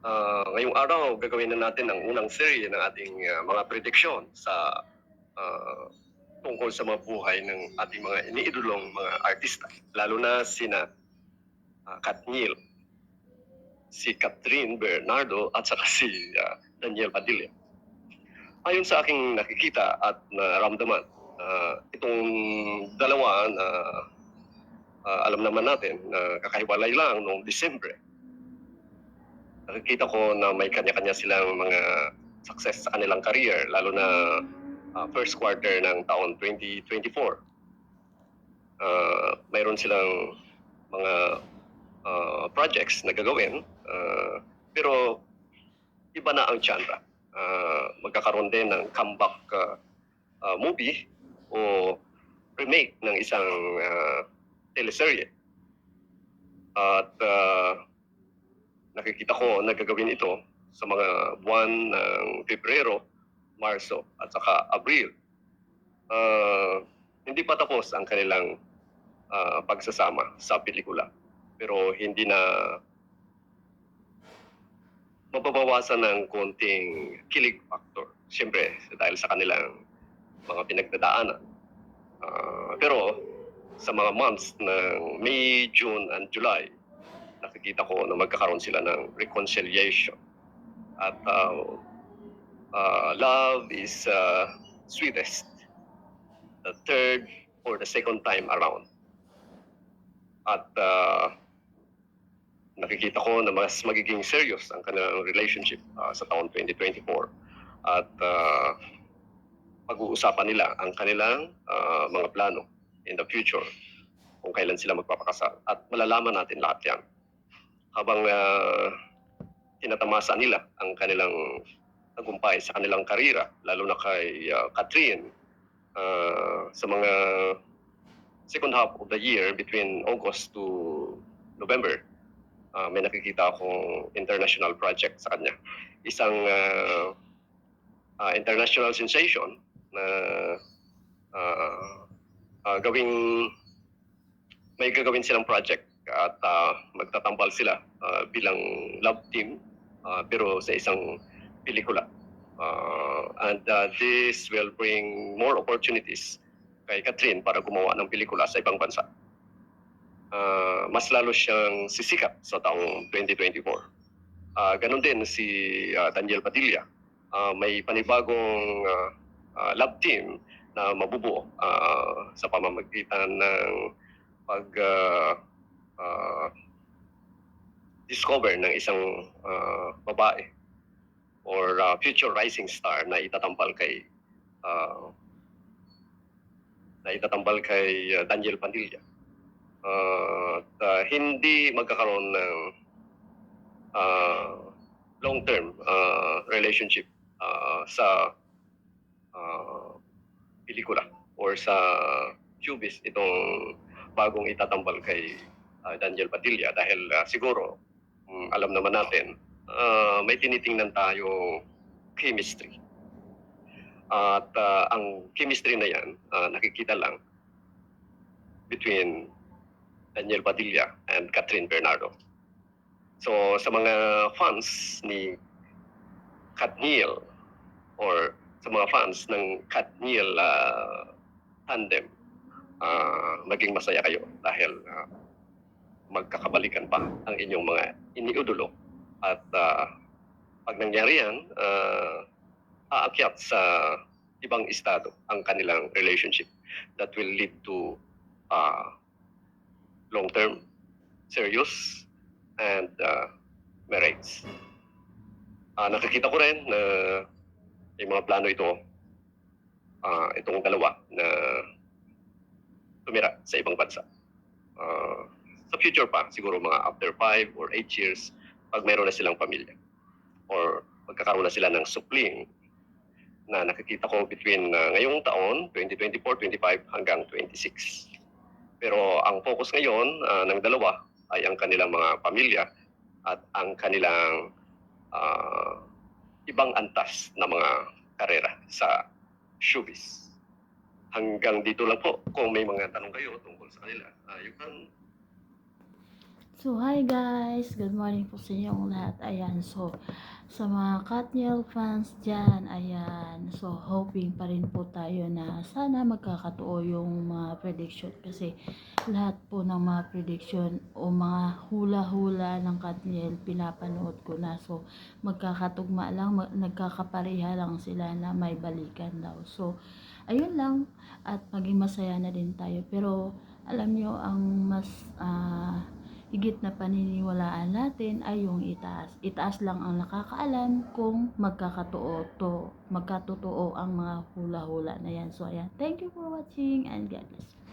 Ngayong araw, gagawin na natin ang unang serye ng ating mga prediksyon sa tungkol sa mga buhay ng ating mga iniidolong mga artista, lalo na sina Katniel, si Catherine Bernardo at saka si Daniel Padilla. Ayon sa aking nakikita at naramdaman, itong dalawa na alam naman natin na kakahiwalay lang noong Disyembre. Nakikita ko na may kanya-kanya silang mga success sa kanilang career, lalo na first quarter ng taon 2024. Mayroon silang mga projects na gagawin, pero iba na ang genre. Magkakaroon din ng comeback movie o remake ng isang teleserye. At nakikita ko na gagawin ito sa mga buwan ng Pebrero, Marso at saka Abril. Hindi pa tapos ang kanilang pagsasama sa pelikula, pero hindi na mababawasan ng konting kilig factor. Siyempre, dahil sa kanilang mga pinagdadaanan. Pero sa mga months ng May, June, and July, nakikita ko na magkakaroon sila ng reconciliation. At love is sweetest the third or the second time around. At nakikita ko na mas magiging serious ang kanilang relationship sa taon 2024. At pag-uusapan nila ang kanilang mga plano in the future kung kailan sila magpapakasal. At malalaman natin lahat yan habang tinatamasa nila ang kanilang tagumpay sa kanilang karira, lalo na kay Catherine sa mga second half of the year between August to November. May nakikita akong international project sa kanya. Isang international sensation na may gagawin silang project at magtatambal sila bilang love team pero sa isang pelikula. And this will bring more opportunities kay Catherine para gumawa ng pelikula sa ibang bansa. Mas lalo siyang sisikat sa taong 2024. Ganon din si Daniel Padilla. May panibagong love team na mabubuo sa pamamagitan ng discover ng isang babae or future rising star na itatampal kay Daniel Padilla. Hindi magkakaroon ng long-term relationship sa pelikula or sa showbiz itong bagong itatambal kay Daniel Padilla dahil siguro alam naman natin may tinitingnan tayo chemistry. At ang chemistry na yan nakikita lang between Daniel Padilla and Catherine Bernardo. So sa mga fans ni Katniel or sa mga fans ng Katniel tandem, maging masaya kayo dahil magkakabalikan pa ang inyong mga iniidolo at pag nangyari yan, aakyat sa ibang estado ang kanilang relationship that will lead to long-term, serious, and marriage. Nakikita ko rin na yung mga plano ito, itong dalawa na tumira sa ibang bansa. Sa future pa, siguro mga after 5 or 8 years, pag mayroon na silang pamilya. Or magkakaroon na sila ng supling na nakikita ko between ngayong taon, 2024, 25 hanggang 26. Pero ang focus ngayon ng dalawa ay ang kanilang mga pamilya at ang kanilang ibang antas na mga karera sa showbiz. Hanggang dito lang po. Kung may mga tanong kayo tungkol sa kanila, you can So, hi guys! Good morning po sa inyong lahat. Ayan, so, sa mga Katniel fans dyan, ayan, so, hoping pa rin po tayo na sana magkakatotoo yung mga prediction kasi lahat po ng mga prediction o mga hula-hula ng Katniel, pinapanood ko na. So, magkakatugma lang, nagkakapareha lang sila na may balikan daw. So, ayun lang, at maging masaya na din tayo. Pero, alam nyo, ang mas, higit na paniniwalaan natin ay yung itaas. Itaas lang ang nakakaalam kung magkakatotoo ang mga hula-hula na yan. So, ayan. Thank you for watching and God bless.